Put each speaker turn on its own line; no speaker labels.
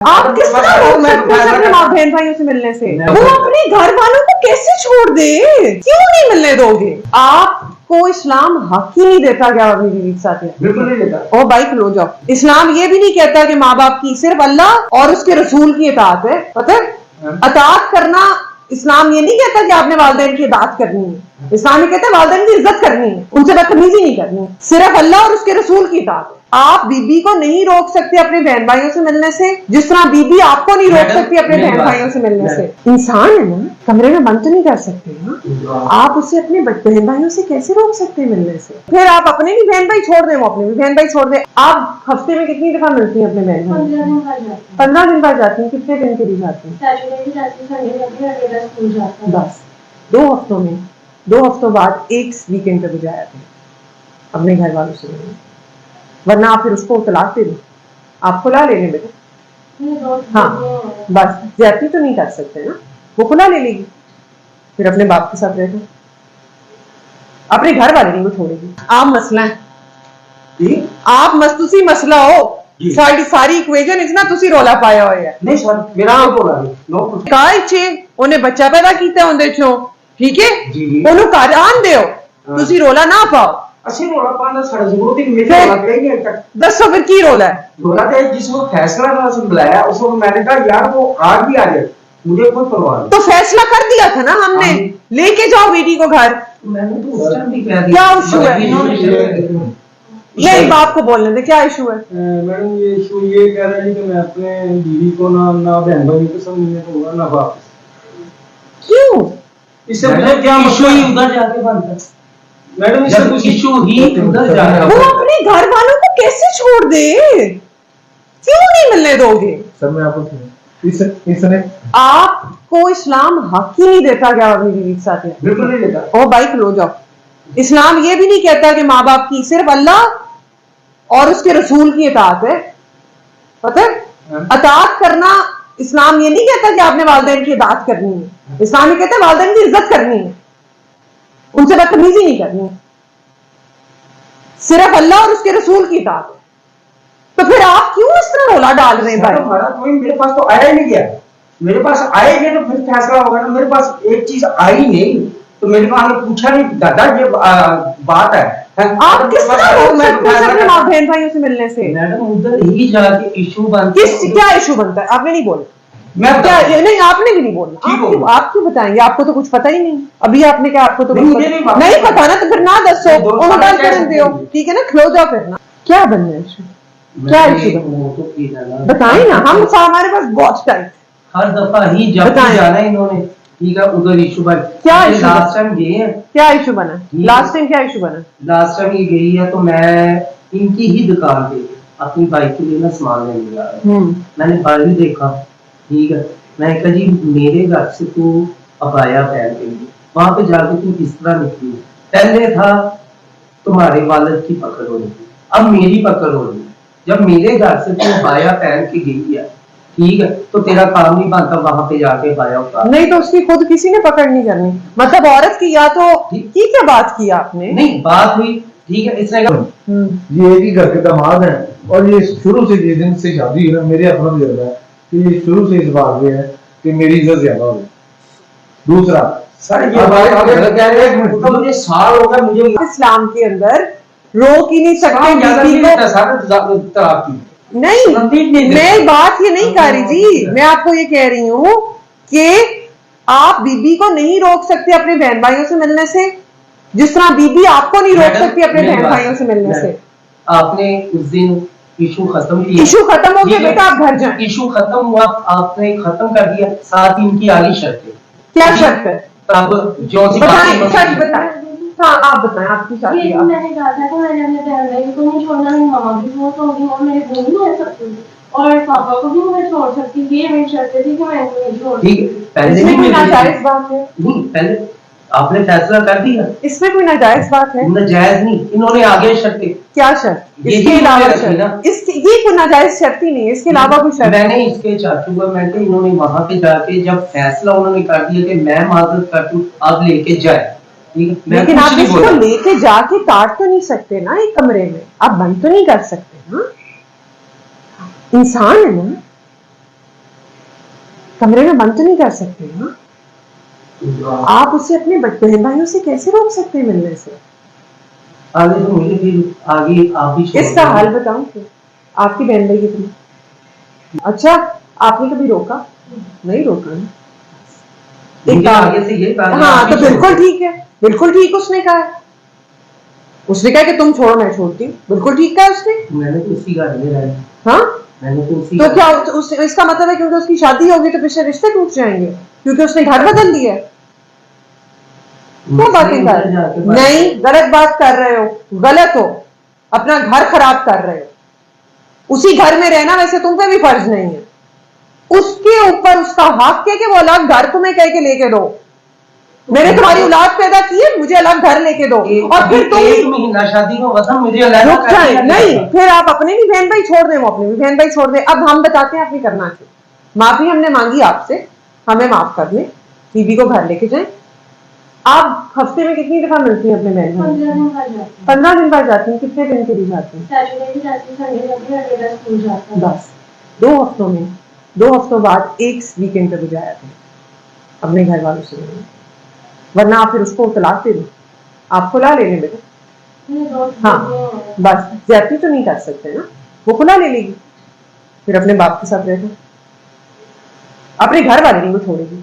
आप किस तरह रोक सकते हैं अपने माँ बहन भाइयों से मिलने से? वो अपने घर वालों को कैसे छोड़ दे? क्यों नहीं मिलने दोगे? आपको इस्लाम हक ही नहीं देता क्या अपनी बीवी के साथ?
बिल्कुल नहीं देता।
ओ भाई खलो जाओ। इस्लाम ये भी नहीं कहता कि माँ बाप की सिर्फ अल्लाह और उसके रसूल की इताअत है। पता है अताअत करना, इस्लाम ये नहीं कहता कि आपने वालिदैन की इताअत करनी है। इस्लाम ये कहता है वालिदैन की इज्जत करनी है, उनसे बदतमीजी नहीं करनी, सिर्फ अल्लाह और उसके रसूल की इताअत है। आप बीबी को नहीं रोक सकते अपने बहन भाइयों से मिलने से, जिस तरह बीबी आपको नहीं रोक सकती अपने बहन भाइयों से मिलने से। इंसान है ना, कमरे में बंद तो नहीं कर सकते ना आप उसे अपने बहन भाइयों से कैसे रोक सकते हैं मिलने से? फिर आप अपने भी बहन भाई छोड़ दें, वो अपने भी बहन भाई छोड़ दें। आप हफ्ते में कितनी दफा मिलती हैं अपने बहन भाई? 15 दिन बाद जाती हैं। कितने दिन के लिए जाती हैं? बस 2 हफ्तों में, 2 हफ्तों बाद एक वीकेंड पे बजाया थे अपने घर वालों से मिलने, वरना आप फिर उसको तलाक दे दो, आप खुला ले लें बेटा। हाँ बस ज्यादती तो नहीं कर सकते ना, वो खुला ले लेगी, फिर अपने बाप के साथ रहना, अपने घर वाले नहीं वो छोड़ेगी। आप मसला है, आप तुसी मसला हो, सारी इक्वेशन इतना तुसी रोला पाया होया है।
नहीं सर मेरा बोला नहीं
काहे चे ओने बच्चा पैदा कीता उंदे चों, ठीक है ओनु घर आन दियो, तुसी रोला ना पाओ।
ਅਸੀਂ ਰੋਲਾ ਪਾਉਂਦਾ ਸਾਡਾ ਜ਼ਰੂਰਤ ਹੀ ਮੇਰੇ ਰੋਲਾ ਪਿਆ ਹੀ नहीं तक।
दसो फिर की रोला है?
रोला तो जिसको फैसला था उसने बुलाया, उसको मैंने कहा यार वो आज भी आ जाए, मुझे कोई परवाह नहीं।
तो फैसला कर दिया था ना हमने, लेके जाओ बेटी को घर।
मैंने तो उस टाइम भी कह दिया।
क्या इशू है? नहीं बाप को बोलने दे, क्या इशू है?
मैडम ये इशू ये कह रहा है कि मैं अपने बीवी को ना बहन भाई को सब मिलने दूंगा ना वापस।
क्यों?
इससे मुझे क्या
इशू ही उधर जाके बनता है
मैडम, इससे कुछ
इशू ही उधर जाके
वो अपने घर वालों को कैसे छोड़ दे? क्यों नहीं मिलने दोगे?
सर मैं आपको इसने
आपको इस्लाम हक ही नहीं देता क्या अपनी बीवी के साथ?
बिल्कुल नहीं देता।
ओ भाई खलो जाओ। इस्लाम ये भी नहीं कहता कि माँ बाप की सिर्फ अल्लाह और उसके रसूल की इताअत है। पता है अताअत करना, इस्लाम ये नहीं कहता कि आपने वालिदैन की इताअत करनी है। इस्लाम ये कहता है वालिदैन की इज्जत करनी है, उनसे बदतमीजी नहीं करनी, सिर्फ अल्लाह और उसके रसूल की इताअत है। तो फिर आप क्यों इस तरह रोला डाल रहे हैं भाई?
हमारा कोई मेरे पास तो आया ही नहीं गया, मेरे पास आए गए तो फिर फैसला होगा ना। मेरे पास एक चीज आई नहीं तो मेरे को आगे पूछा नहीं, दादा ये बात है।
आप किस तरह रोक सकते हैं अपने माँ बहन भाइयों से मिलने से?
मैडम उधर ही जाके इशू बनता है।
क्या इशू बनता है? आपने नहीं बोला।
मैं
क्या नहीं, आपने भी नहीं बोलना। आप क्यों बताएंगे? आपको तो कुछ पता ही नहीं। अभी आपने क्या, आपको तो नहीं पता ना, तो फिर ना दसो, ठीक है ना, खलो जाओ फिर ना। क्या बनना है इशू? क्या इशू बताए ना, हम हमारे पास बहुत टाइम।
हर दफा ही जब जाना इन्होंने ठीक है उधर इशू बन।
क्या इशू?
लास्ट टाइम गए हैं।
क्या इशू बना? लास्ट टाइम क्या इशू बना?
लास्ट टाइम ये गई है तो मैं इनकी ही दुकान पे अपनी बाइक के लिए ना सामान लेने जा रहा हूँ। मैंने बाहर ही देखा, ठीक है, मैंने कहा जी मेरे घर से तू अबाया पहन के लिए, वहां पे जाके तू किस तरह निकली? पहले था तुम्हारे वालिद की पकड़ हो रही, अब मेरी पकड़ हो रही। जब मेरे घर से तू अबाया पहन के गई है, ठीक है, तो तेरा काम नहीं बनता वहां पे जाके अबाया उतार।
नहीं तो उसकी खुद किसी ने पकड़ नहीं करनी, मतलब औरत की, या तो की क्या बात की आपने?
नहीं बात हुई, ठीक है, इसने
ये एक ही घर के दामाद है और ये शुरू से जिस दिन से शादी हुई ना, मेरे अपना तजुर्बा है कि ये शुरू से इस बात में है कि मेरी इज्जत ज्यादा हो गई। दूसरा
सर ये बात मुझे साल हो गया, मुझे
इस्लाम के अंदर रोक ही नहीं सकते बीवी को।
तलाक की
नहीं, मैं बात ये नहीं कर रही जी, मैं आपको ये कह रही हूँ कि आप बीबी को नहीं रोक सकते अपने बहन भाइयों से मिलने से, जिस तरह बीबी आपको नहीं रोक सकती अपने बहन भाइयों से मिलने से।
आपने उस दिन इशू खत्म किया,
इशू खत्म हो गया बेटा, आप घर जाएं।
इशू खत्म हुआ, आपने खत्म कर दिया, साथ ही इनकी आगे शर्त है।
क्या शर्त है?
अब जो
बताएं, शर्त बताएं। हाँ आप बताएं, आपकी शादी।
ये तो मैंने कहा था कि मैंने अपने बहन भाई को नहीं छोड़ना, मेरी मामा भी बहुत होगी और मेरे बहन भी है सब कुछ, और पापा को भी मैं छोड़ सकती थी। ये मेरी शर्त थी कि मैं इनको नहीं छोड़।
ठीक है, पहले
इसमें कोई नाजायज बात है?
नहीं, पहले आपने फैसला कर दिया,
इसमें कोई नाजायज बात है?
नाजायज नहीं, इन्होंने आगे शर्तें।
क्या शर्त? इसके अलावा शर्त? ये कोई नाजायज शर्त ही नहीं है, इसके अलावा कोई शर्त?
मैंने इसके चाचू को मैं इन्होंने वहां पे जाके जब फैसला उन्होंने कर दिया कि मैं माजरत कर दूं, अब लेके जाए,
लेकिन आप इसको लेके जाके काट तो नहीं सकते ना एक कमरे में, आप बंद तो नहीं कर सकते ना, इंसान है ना। कमरे में बंद तो नहीं कर सकते ना आप। उसे अपने बहन भाइयों से कैसे रोक सकते हैं मिलने से?
आगे तो मिले, फिर आगे आप भी छोड़
इसका
दो।
हाल बताऊं फिर, आपकी बहन भाई कितनी? अच्छा, आपने कभी रोका? नहीं रोका ना।
मुझे आगे से ये कहा
हाँ,
आप
तो
भी छोड़
बिल्कुल
दो।
ठीक है, बिल्कुल ठीक उसने कहा। उसने कहा कि तुम छोड़ो मैं छोड़ती हूँ, बिल्कुल ठीक कहा उसने।
मैंने तो उसी घर में रहा,
हाँ,
मैंने तो उसी
तो
घर-
क्या इसका मतलब है क्योंकि उसकी शादी होगी तो पिछले रिश्ते टूट जाएंगे क्योंकि उसने घर बदल दिया है? क्या बातें कर
उधर जाके बात-
नहीं, गलत बात कर रहे हो, गलत हो, अपना घर खराब कर रहे हो। उसी घर में रहना वैसे तुम पे भी फर्ज नहीं है। उसके ऊपर उसका हक है कि वो अलग घर तुम्हें कह के लेके दो। मैंने तुम्हारी औलाद पैदा की है, मुझे अलग घर लेके दो। और फिर तुम
एक महीना शादी को खत्म, मुझे अलग
रुक
कर
जाए
दिया
नहीं,
गया।
फिर आप अपने भी बहन भाई छोड़ दें, वो अपने भी बहन भाई छोड़ दें। अब हम बताते हैं आपने करना क्या। माफी हमने मांगी आपसे, हमें माफ कर दें, बीबी को घर लेके जाएं। आप हफ्ते में कितनी दफा मिलती हैं अपने बहन भाई?
15 दिन बाद जाती हूँ।
15 दिन बाद जाती हैं। कितने दिन के लिए जाती हैं?
सैटरडे की जाती हूँ, संडे जाती हूँ, अगले दिन स्कूल जाती हूँ।
बस 2 हफ्तों में, 2 हफ्तों बाद एक वीकेंड पे बुझाया था अपने घर वालों से मिलने। वरना आप फिर उसको तलाक दे दो, आप खुला ले लें बेटा।
मेरे दोस्त
हाँ,
लोग
बस ज्यादती तो नहीं कर सकते ना, वो खुला ले लेगी, फिर अपने बाप के साथ रहना, अपने घर वाले नहीं वो छोड़ेगी।